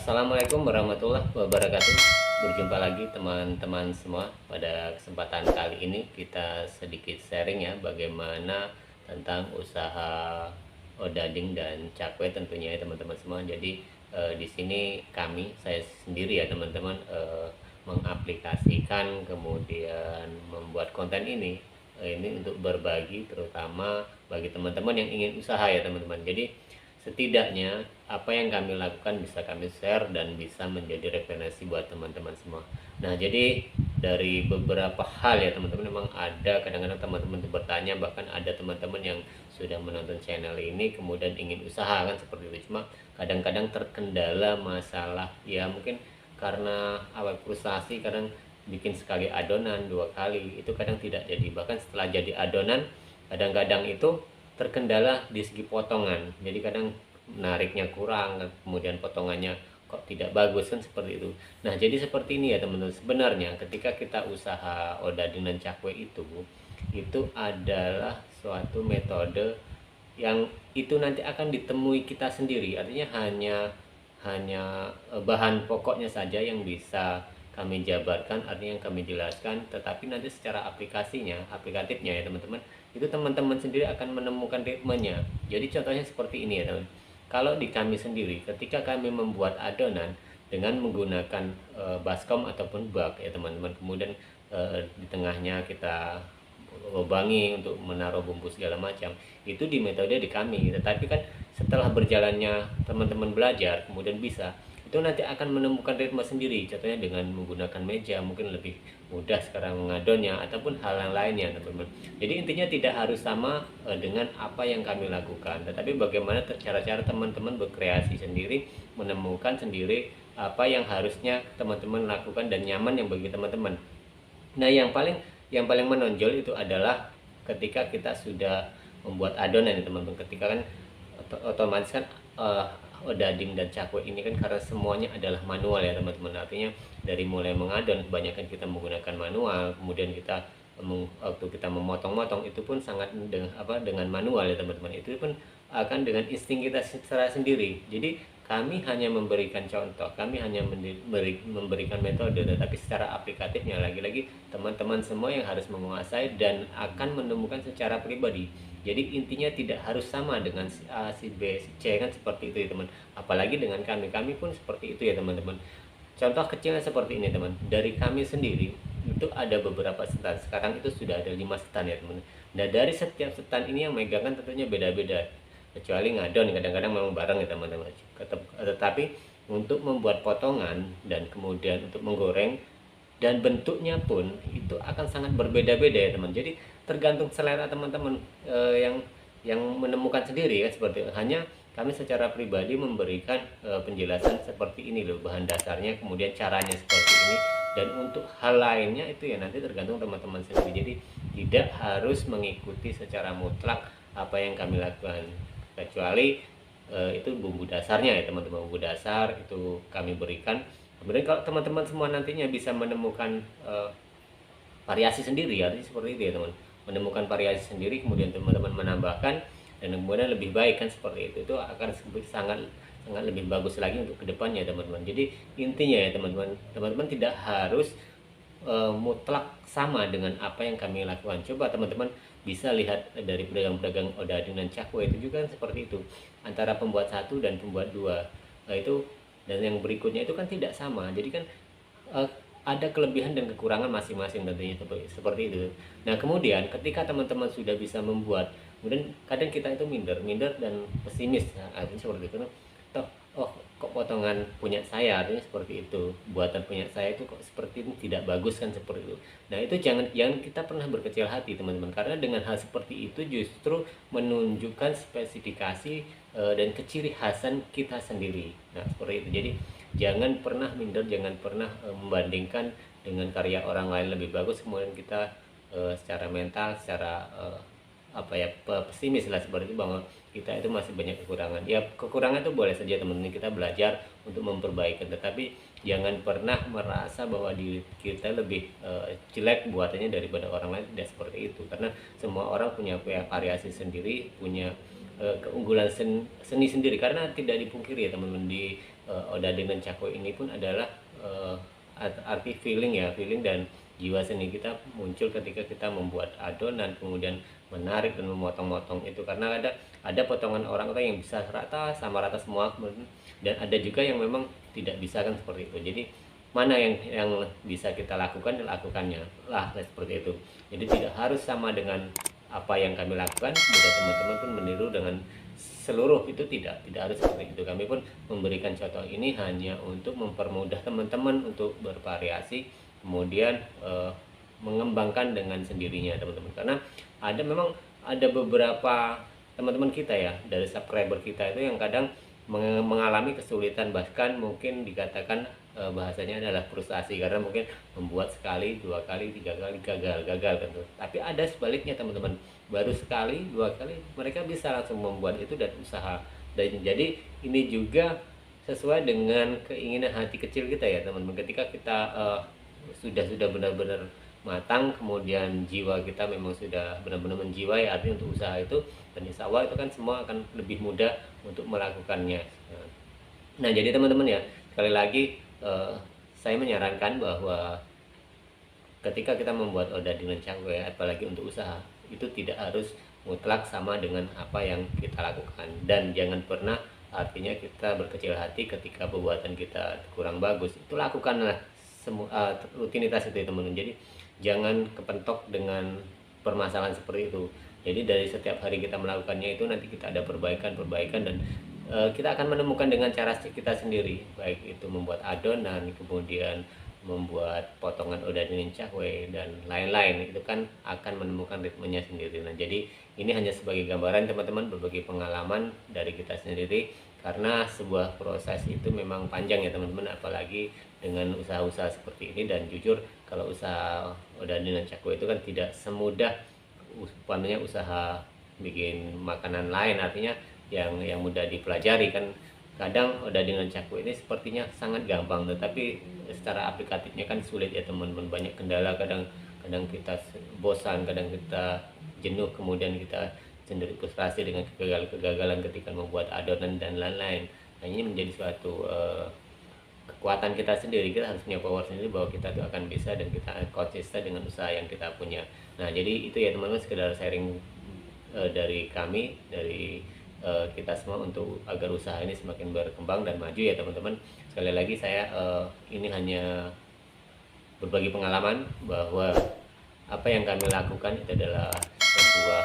Assalamualaikum warahmatullahi wabarakatuh. Berjumpa lagi teman-teman semua. Pada kesempatan kali ini kita sedikit sharing ya bagaimana tentang usaha odading dan cakwe tentunya ya teman-teman semua. Jadi di sini saya sendiri ya teman-teman mengaplikasikan kemudian membuat konten ini untuk berbagi terutama bagi teman-teman yang ingin usaha ya teman-teman. Jadi setidaknya apa yang kami lakukan bisa kami share dan bisa menjadi referensi buat teman-teman semua. Nah, jadi dari beberapa hal ya teman-teman, memang ada kadang-kadang teman-teman itu bertanya, bahkan ada teman-teman yang sudah menonton channel ini kemudian ingin usaha kan seperti itu. Cuma kadang-kadang terkendala masalah ya mungkin karena awal frustasi, kadang bikin sekali adonan, dua kali itu kadang tidak jadi. Bahkan setelah jadi adonan kadang-kadang itu terkendala di segi potongan, jadi kadang nariknya kurang, kemudian potongannya kok tidak bagus kan seperti itu. Nah, jadi seperti ini ya teman-teman, sebenarnya ketika kita usaha odading dan cakwe itu adalah suatu metode yang itu nanti akan ditemui kita sendiri, artinya hanya bahan pokoknya saja yang bisa kami jabarkan, artinya yang kami jelaskan, tetapi nanti secara aplikatifnya ya teman-teman, itu teman-teman sendiri akan menemukan ritmenya. Jadi contohnya seperti ini ya teman. Kalau di kami sendiri, ketika kami membuat adonan dengan menggunakan baskom ataupun bak ya teman-teman, kemudian di tengahnya kita lubangi untuk menaruh bumbu segala macam, itu di metode di kami. Tetapi kan setelah berjalannya teman-teman belajar kemudian bisa, itu nanti akan menemukan ritme sendiri. Contohnya dengan menggunakan meja mungkin lebih mudah sekarang mengadonnya ataupun hal yang lainnya teman-teman. Jadi intinya tidak harus sama dengan apa yang kami lakukan, tetapi bagaimana cara-cara teman-teman berkreasi sendiri, menemukan sendiri apa yang harusnya teman-teman lakukan dan nyaman yang bagi teman-teman. Nah, yang paling menonjol itu adalah ketika kita sudah membuat adonan ya teman-teman. Ketika kan otomatis kan odading dan cakwe ini kan karena semuanya adalah manual ya teman-teman. Artinya dari mulai mengadon kebanyakan kita menggunakan manual, kemudian waktu kita memotong-motong itu pun sangat dengan manual ya teman-teman. Itu pun akan dengan insting kita secara sendiri. Jadi kami hanya memberikan contoh, kami hanya memberikan metode, tetapi secara aplikatifnya lagi-lagi teman-teman semua yang harus menguasai dan akan menemukan secara pribadi. Jadi intinya tidak harus sama dengan si A, si B, si C kan seperti itu ya teman. Apalagi dengan kami pun seperti itu ya teman-teman. Contoh kecilnya seperti ini teman. Dari kami sendiri itu ada beberapa setan. Sekarang itu sudah ada 5 setan ya teman. Nah, dari setiap setan ini yang megang kan tentunya beda-beda. Kecuali ngadon kadang-kadang memang bareng ya teman-teman. Tetapi untuk membuat potongan dan kemudian untuk menggoreng dan bentuknya pun itu akan sangat berbeda-beda ya teman. Jadi tergantung selera teman-teman yang menemukan sendiri ya seperti itu. Hanya kami secara pribadi memberikan penjelasan seperti ini loh bahan dasarnya, kemudian caranya seperti ini, dan untuk hal lainnya itu ya nanti tergantung teman-teman sendiri. Jadi tidak harus mengikuti secara mutlak apa yang kami lakukan, kecuali itu bumbu dasarnya ya teman-teman. Bumbu dasar itu kami berikan, kemudian kalau teman-teman semua nantinya bisa menemukan variasi sendiri, artinya seperti itu ya teman, menemukan variasi sendiri, kemudian teman-teman menambahkan dan kemudian lebih baik kan seperti itu akan sangat lebih bagus lagi untuk kedepannya teman-teman. Jadi intinya ya teman-teman tidak harus mutlak sama dengan apa yang kami lakukan. Coba teman-teman bisa lihat dari pedagang-pedagang odading dan cakwe itu juga kan seperti itu, antara pembuat satu dan pembuat dua. Nah, itu dan yang berikutnya itu kan tidak sama. Jadi kan ada kelebihan dan kekurangan masing-masing tentunya seperti itu. Nah, kemudian ketika teman-teman sudah bisa membuat, kemudian kadang kita itu minder dan pesimis, nah, artinya seperti itu. Toh, oh kok potongan punya saya, artinya seperti itu, buatan punya saya itu kok seperti ini, tidak bagus kan seperti itu. Nah, itu jangan kita pernah berkecil hati teman-teman, karena dengan hal seperti itu justru menunjukkan spesifikasi dan keciri khasan kita sendiri. Nah, seperti itu. Jadi jangan pernah minder, jangan pernah membandingkan dengan karya orang lain lebih bagus, kemudian kita secara mental, secara pesimis lah seperti itu, bahwa kita itu masih banyak kekurangan. Ya, kekurangan itu boleh saja teman-teman, kita belajar untuk memperbaiki, tetapi jangan pernah merasa bahwa diri kita lebih jelek buatannya daripada orang lain. Tidak seperti itu, karena semua orang punya variasi sendiri, punya keunggulan seni sendiri, karena tidak dipungkiri ya teman-teman, di Odading dan Cakwe ini pun adalah arti feeling ya, feeling dan jiwa seni kita muncul ketika kita membuat adonan, kemudian menarik dan memotong-motong itu, karena ada potongan orang-orang yang bisa rata sama rata semua, dan ada juga yang memang tidak bisa kan seperti itu. Jadi mana yang bisa kita lakukan, lakukannya lah seperti itu. Jadi tidak harus sama dengan apa yang kami lakukan, kemudian teman-teman pun meniru dengan seluruh itu, tidak harus seperti itu. Kami pun memberikan contoh ini hanya untuk mempermudah teman-teman untuk bervariasi, kemudian mengembangkan dengan sendirinya teman-teman, karena memang ada beberapa teman-teman kita ya, dari subscriber kita itu yang kadang mengalami kesulitan, bahkan mungkin dikatakan bahasanya adalah frustasi, karena mungkin membuat sekali, 2 kali, 3 kali gagal tentu. Tapi ada sebaliknya teman-teman, baru sekali, 2 kali mereka bisa langsung membuat itu dan usaha. Dan jadi ini juga sesuai dengan keinginan hati kecil kita ya teman-teman. Ketika kita sudah benar-benar matang, kemudian jiwa kita memang sudah benar-benar menjiwai arti untuk usaha itu, dan insya Allah itu kan semua akan lebih mudah untuk melakukannya. Nah jadi teman-teman ya, sekali lagi saya menyarankan bahwa ketika kita membuat Odading dan Cakwe, apalagi untuk usaha, itu tidak harus mutlak sama dengan apa yang kita lakukan, dan jangan pernah artinya kita berkecil hati ketika perbuatan kita kurang bagus. Itu lakukanlah rutinitas itu teman-teman. Jadi jangan kepentok dengan permasalahan seperti itu. Jadi dari setiap hari kita melakukannya itu nanti kita ada perbaikan dan kita akan menemukan dengan cara kita sendiri, baik itu membuat adonan, kemudian membuat potongan Odading Cakwe dan lain-lain, itu kan akan menemukan ritmenya sendiri. Nah jadi ini hanya sebagai gambaran teman-teman, berbagi pengalaman dari kita sendiri, karena sebuah proses itu memang panjang ya teman-teman, apalagi dengan usaha-usaha seperti ini. Dan jujur kalau usaha Odading dan Cakwe itu kan tidak semudah umpamanya usaha bikin makanan lain, artinya yang mudah dipelajari kan. Kadang Odading dan Cakwe ini sepertinya sangat gampang, tetapi secara aplikatifnya kan sulit ya teman-teman, banyak kendala. Kadang kita bosan, kadang kita jenuh, kemudian kita cenderung frustrasi dengan kegagalan ketika membuat adonan dan lain-lain. Nah ini menjadi suatu kekuatan kita sendiri. Kita harus punya power sendiri bahwa kita itu akan bisa, dan kita konsisten dengan usaha yang kita punya. Nah jadi itu ya teman-teman, sekedar sharing dari kami, dari kita semua, untuk agar usaha ini semakin berkembang dan maju ya teman-teman. Sekali lagi saya ini hanya berbagi pengalaman bahwa apa yang kami lakukan itu adalah sebuah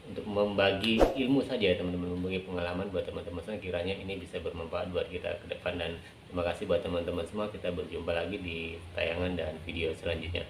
untuk membagi ilmu saja ya teman-teman, membagi pengalaman buat teman-teman semua, kiranya ini bisa bermanfaat buat kita ke depan. Dan terima kasih buat teman-teman semua, kita berjumpa lagi di tayangan dan video selanjutnya.